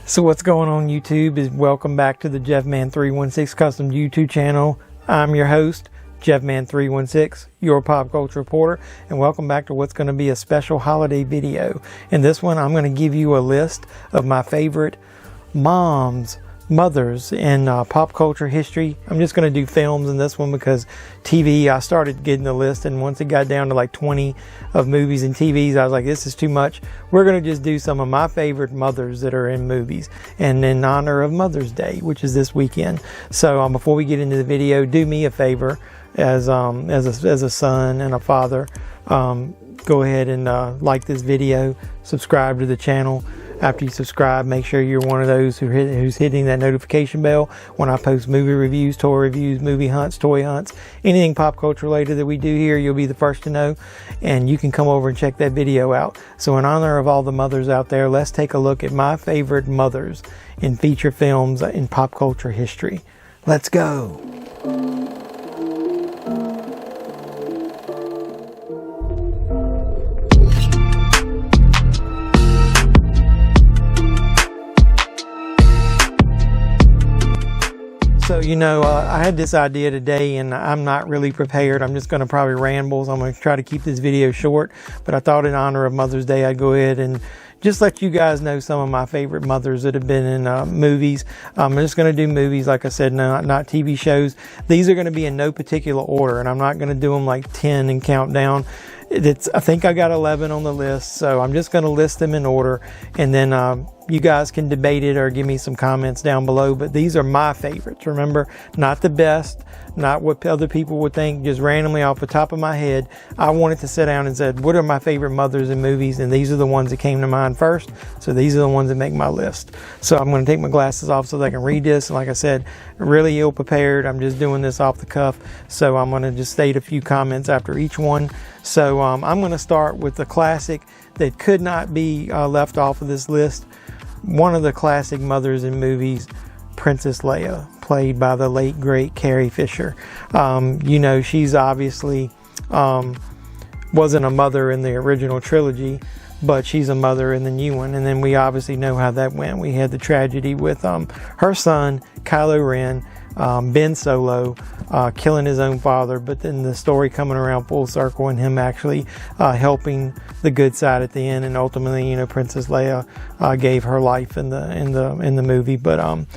So what's going on YouTube is welcome back to the Jeffman316 custom YouTube channel. I'm your host, Jeffman316, your pop culture reporter, and welcome back to what's going to be a special holiday video. In this one, I'm going to give you a list of my favorite mothers in pop culture history. I'm just going to do films in this one because TV, I started getting the list, and once it got down to like 20 of movies and TVs, I was like, this is too much. We're going to just do some of my favorite mothers that are in movies, and in honor of Mother's Day, which is this weekend. So before we get into the video, do me a favor as a son and a father. Go ahead and like this video, subscribe to the channel. After you subscribe, make sure you're one of those who's hitting that notification bell when I post movie reviews, toy reviews, movie hunts, toy hunts, anything pop culture related that we do here. You'll be the first to know, and you can come over and check that video out. So in honor of all the mothers out there, let's take a look at my favorite mothers in feature films in pop culture history. Let's go. So, I had this idea today, and I'm not really prepared. I'm just going to probably ramble. So I'm going to try to keep this video short, but I thought in honor of Mother's Day, I'd go ahead and just let you guys know some of my favorite mothers that have been in movies. I'm just going to do movies, like I said, not TV shows. These are going to be in no particular order, and I'm not going to do them like 10 and count down. I think I got 11 on the list, so I'm just going to list them in order, and then you guys can debate it or give me some comments down below. But these are my favorites. Remember, not the best, not what other people would think, just randomly off the top of my head. I wanted to sit down and said, what are my favorite mothers in movies? And these are the ones that came to mind first. So these are the ones that make my list. So I'm going to take my glasses off so that I can read this. And like I said, really ill prepared. I'm just doing this off the cuff. So I'm going to just state a few comments after each one. So I'm going to start with the classic that could not be left off of this list. One of the classic mothers in movies, Princess Leia, played by the late, great Carrie Fisher. She's obviously wasn't a mother in the original trilogy, but she's a mother in the new one. And then we obviously know how that went. We had the tragedy with her son, Kylo Ren, Ben Solo, killing his own father, but then the story coming around full circle and him actually helping the good side at the end, and ultimately, Princess Leia gave her life in the movie. But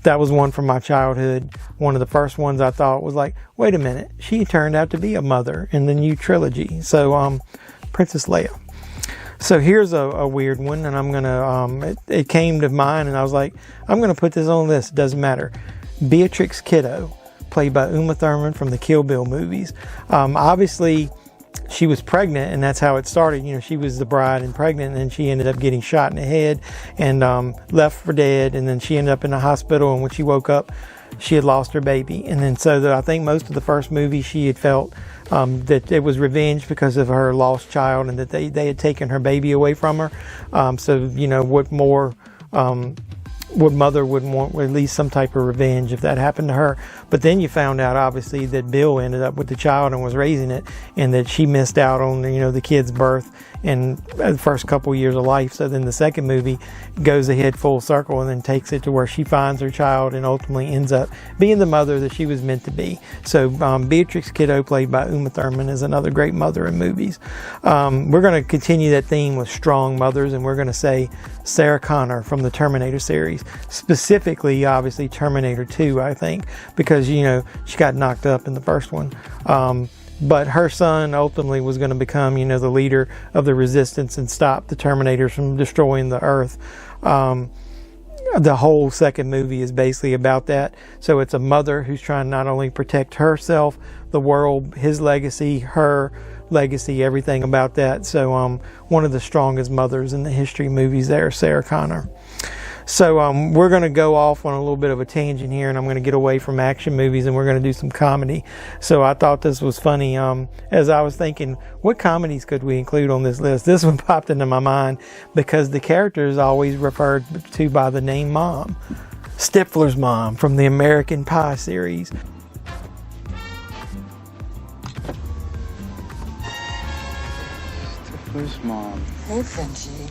that was one from my childhood. One of the first ones I thought was like, wait a minute, she turned out to be a mother in the new trilogy. So Princess Leia. So here's a weird one, and I'm gonna it came to mind, and I was like, I'm gonna put this on the list. It doesn't matter. Beatrix Kiddo, played by Uma Thurman from the Kill Bill movies. Obviously, she was pregnant, and that's how it started. She was the bride and pregnant, and then she ended up getting shot in the head and left for dead. And then she ended up in the hospital, and when she woke up, she had lost her baby. And then I think most of the first movie she had felt that it was revenge because of her lost child, and that they had taken her baby away from her. What more... what mother wouldn't want at least some type of revenge if that happened to her? But then you found out, obviously, that Bill ended up with the child and was raising it, and that she missed out on the kid's birth and the first couple years of life. So then the second movie goes ahead full circle and then takes it to where she finds her child and ultimately ends up being the mother that she was meant to be. So Beatrix Kiddo, played by Uma Thurman, is another great mother in movies. We're going to continue that theme with strong mothers, and we're going to say Sarah Connor from the Terminator series. Specifically, obviously, Terminator 2, I think, because, she got knocked up in the first one. But her son ultimately was going to become, the leader of the resistance and stop the Terminators from destroying the Earth. The whole second movie is basically about that. So it's a mother who's trying to not only protect herself, the world, his legacy, her legacy, everything about that. So one of the strongest mothers in the history movies there, Sarah Connor. So we're going to go off on a little bit of a tangent here, and I'm going to get away from action movies, and we're going to do some comedy. So I thought this was funny. As I was thinking, what comedies could we include on this list? This one popped into my mind because the character is always referred to by the name Mom. Stifler's mom from the American Pie series. Stifler's mom. Hey, Frenchie.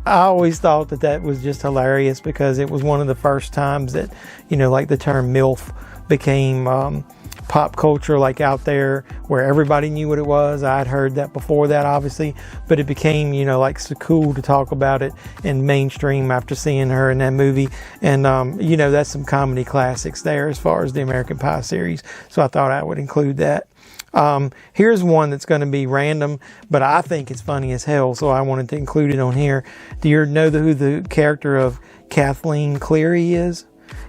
I always thought that that was just hilarious because it was one of the first times that, you know, like the term MILF became pop culture, like out there where everybody knew what it was. I'd heard that before that, obviously, but it became, you know, like so cool to talk about it in mainstream after seeing her in that movie. And, you know, that's some comedy classics there as far as the American Pie series. So I thought I would include that. Here's one that's going to be random, but I think it's funny as hell, so I wanted to include it on here. Do you know who the character of Kathleen Cleary is?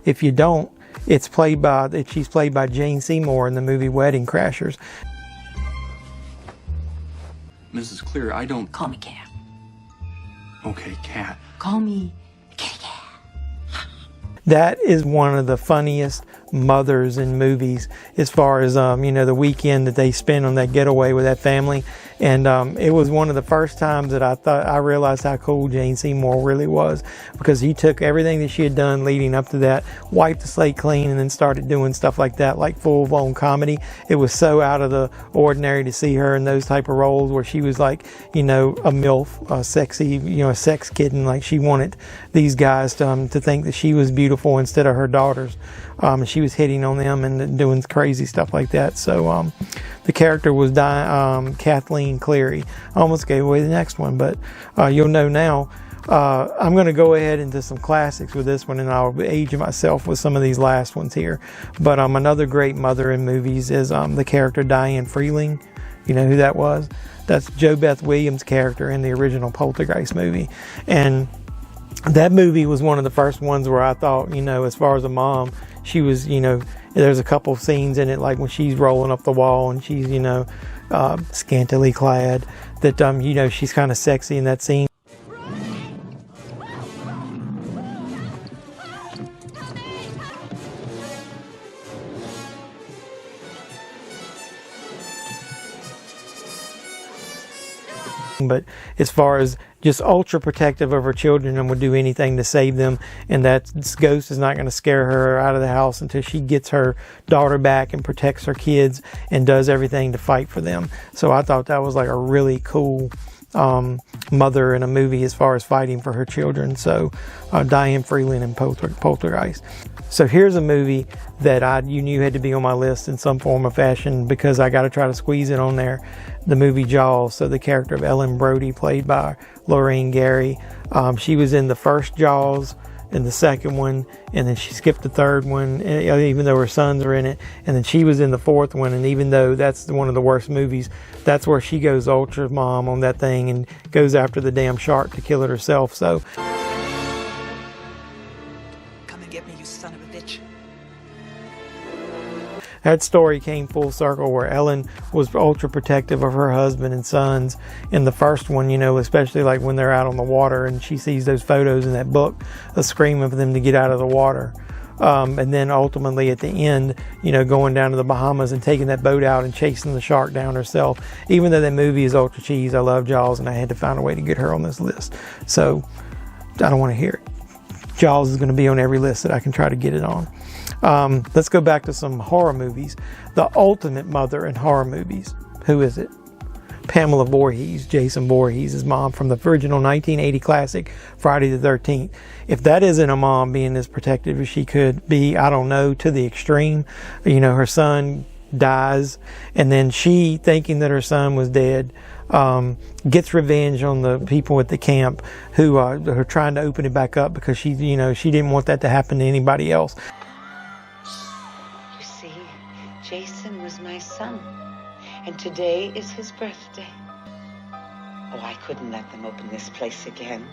If you don't, she's played by Jane Seymour in the movie Wedding Crashers. Mrs. Cleary, I don't... Call me Cat. Okay, Cat. Call me Kitty Cat. That is one of the funniest mothers in movies as far as, you know, the weekend that they spend on that getaway with that family. And it was one of the first times that I realized how cool Jane Seymour really was, because he took everything that she had done leading up to that, wiped the slate clean, and then started doing stuff like that, like full-blown comedy. It was so out of the ordinary to see her in those type of roles where she was like, you know, a MILF, a sexy, you know, a sex kitten. Like she wanted these guys to think that she was beautiful instead of her daughters. She was hitting on them and doing crazy stuff like that. So the character was Kathleen Cleary. I almost gave away the next one, but you'll know now. I'm going to go ahead into some classics with this one, and I'll age myself with some of these last ones here. But another great mother in movies is the character Diane Freeling. You know who that was? That's Jo Beth Williams' character in the original Poltergeist movie. And that movie was one of the first ones where I thought, you know, as far as a mom, she was, you know, there's a couple of scenes in it, like when she's rolling up the wall and she's, you know, scantily clad, that, you know, she's kind of sexy in that scene. But as far as just ultra protective of her children and would do anything to save them, and that ghost is not going to scare her out of the house until she gets her daughter back and protects her kids and does everything to fight for them. So I thought that was like a really cool mother in a movie as far as fighting for her children. So Diane Freeling in Poltergeist. So here's a movie that you knew had to be on my list in some form or fashion because I got to try to squeeze it on there. The movie Jaws. So the character of Ellen Brody, played by Lorraine Gary. She was in the first Jaws, in the second one, and then she skipped the third one, even though her sons are in it. And then she was in the fourth one, and even though that's one of the worst movies, that's where she goes ultra mom on that thing and goes after the damn shark to kill it herself. So Come and get me, you son of a bitch. that story came full circle where Ellen was ultra protective of her husband and sons in the first one, you know, especially like when they're out on the water and she sees those photos in that book, a scream of them to get out of the water. And then ultimately at the end, you know, going down to the Bahamas and taking that boat out and chasing the shark down herself. Even though that movie is ultra cheese, I love Jaws and I had to find a way to get her on this list. So I don't want to hear it. Jaws is going to be on every list that I can try to get it on. Let's go back to some horror movies. The ultimate mother in horror movies. Who is it? Pamela Voorhees, Jason Voorhees' mom from the original 1980 classic Friday the 13th. If that isn't a mom being as protective as she could be, I don't know, to the extreme. You know, her son dies, and then she, thinking that her son was dead, gets revenge on the people at the camp who are trying to open it back up because she didn't want that to happen to anybody else. You see, Jason was my son, and today is his birthday. Oh, I couldn't let them open this place again.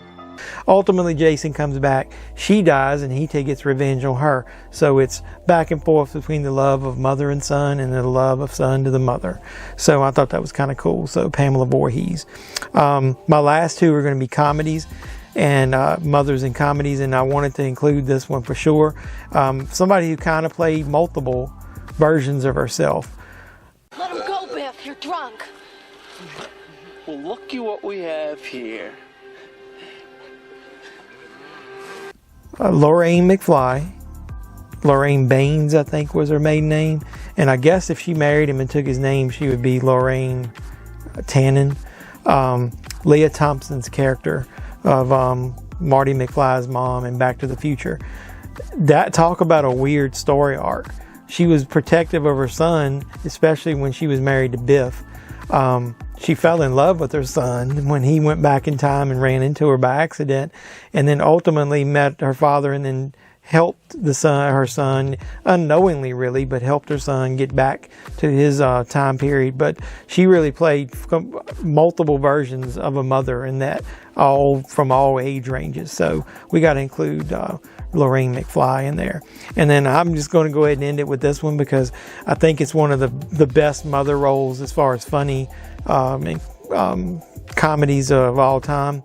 Ultimately, Jason comes back, she dies, and he gets revenge on her. So it's back and forth between the love of mother and son and the love of son to the mother. So I thought that was kind of cool. So Pamela Voorhees. My last two are going to be comedies and mothers in comedies, and I wanted to include this one for sure. Somebody who kind of played multiple versions of herself. Let him go, Biff. You're drunk. Well, looky what we have here. Lorraine McFly. Lorraine Baines, I think, was her maiden name. And I guess if she married him and took his name, she would be Lorraine Tannen. Leah Thompson's character, of Marty McFly's mom in Back to the Future. That, talk about a weird story arc. She was protective of her son, especially when she was married to Biff. She fell in love with her son when he went back in time and ran into her by accident, and then ultimately met her father and then helped her son unknowingly, really, but helped her son get back to his time period. But she really played multiple versions of a mother, in that all from all age ranges. So we got to include Lorraine McFly in there. And then I'm just going to go ahead and end it with this one, because I think it's one of the best mother roles as far as funny comedies of all time.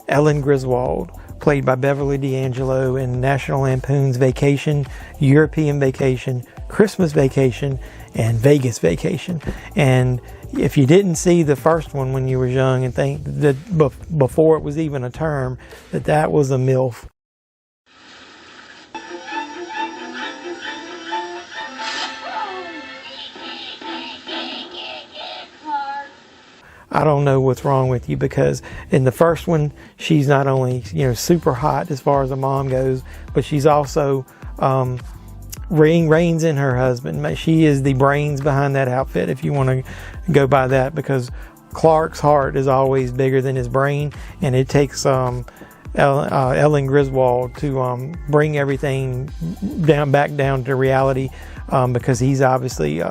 Ellen Griswold, played by Beverly D'Angelo in National Lampoon's Vacation, European Vacation, Christmas Vacation, and Vegas Vacation. And if you didn't see the first one when you were young and think that before it was even a term, that was a MILF. I don't know what's wrong with you, because in the first one, she's not only, super hot as far as a mom goes, but she's also reins in her husband. She is the brains behind that outfit, if you want to go by that, because Clark's heart is always bigger than his brain, and it takes Ellen Griswold to bring everything back down to reality, because he's obviously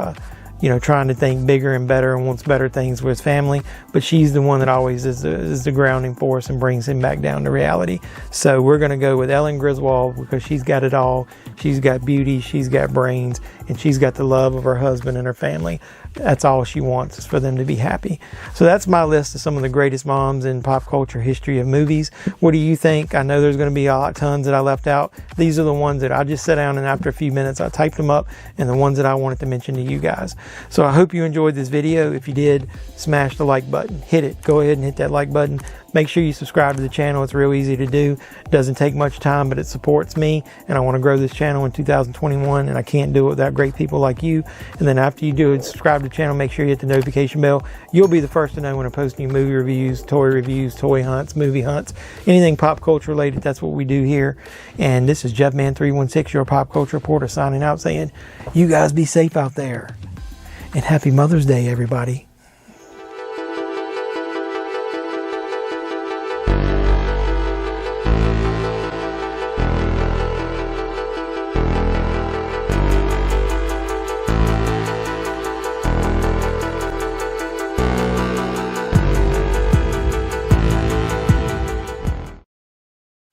trying to think bigger and better and wants better things for his family. But she's the one that always is the grounding force and brings him back down to reality. So we're going to go with Ellen Griswold, because she's got it all. She's got beauty, she's got brains, and she's got the love of her husband and her family. That's all she wants, is for them to be happy. So that's my list of some of the greatest moms in pop culture history of movies. What do you think? I know there's going to be tons that I left out. These are the ones that I just sat down and after a few minutes I typed them up, and the ones that I wanted to mention to you guys. So I hope you enjoyed this video. If you did, smash the like button. Hit it. Go ahead and hit that like button. Make sure you subscribe to the channel. It's real easy to do. It doesn't take much time, but it supports me, and I want to grow this channel in 2021, and I can't do it without great people like you. And then after you do it, subscribe to the channel, make sure you hit the notification bell. You'll be the first to know when I post new movie reviews, toy hunts, movie hunts, anything pop culture related. That's what we do here. And this is Jeffman316, your pop culture reporter, signing out, saying, you guys be safe out there. And happy Mother's Day, everybody.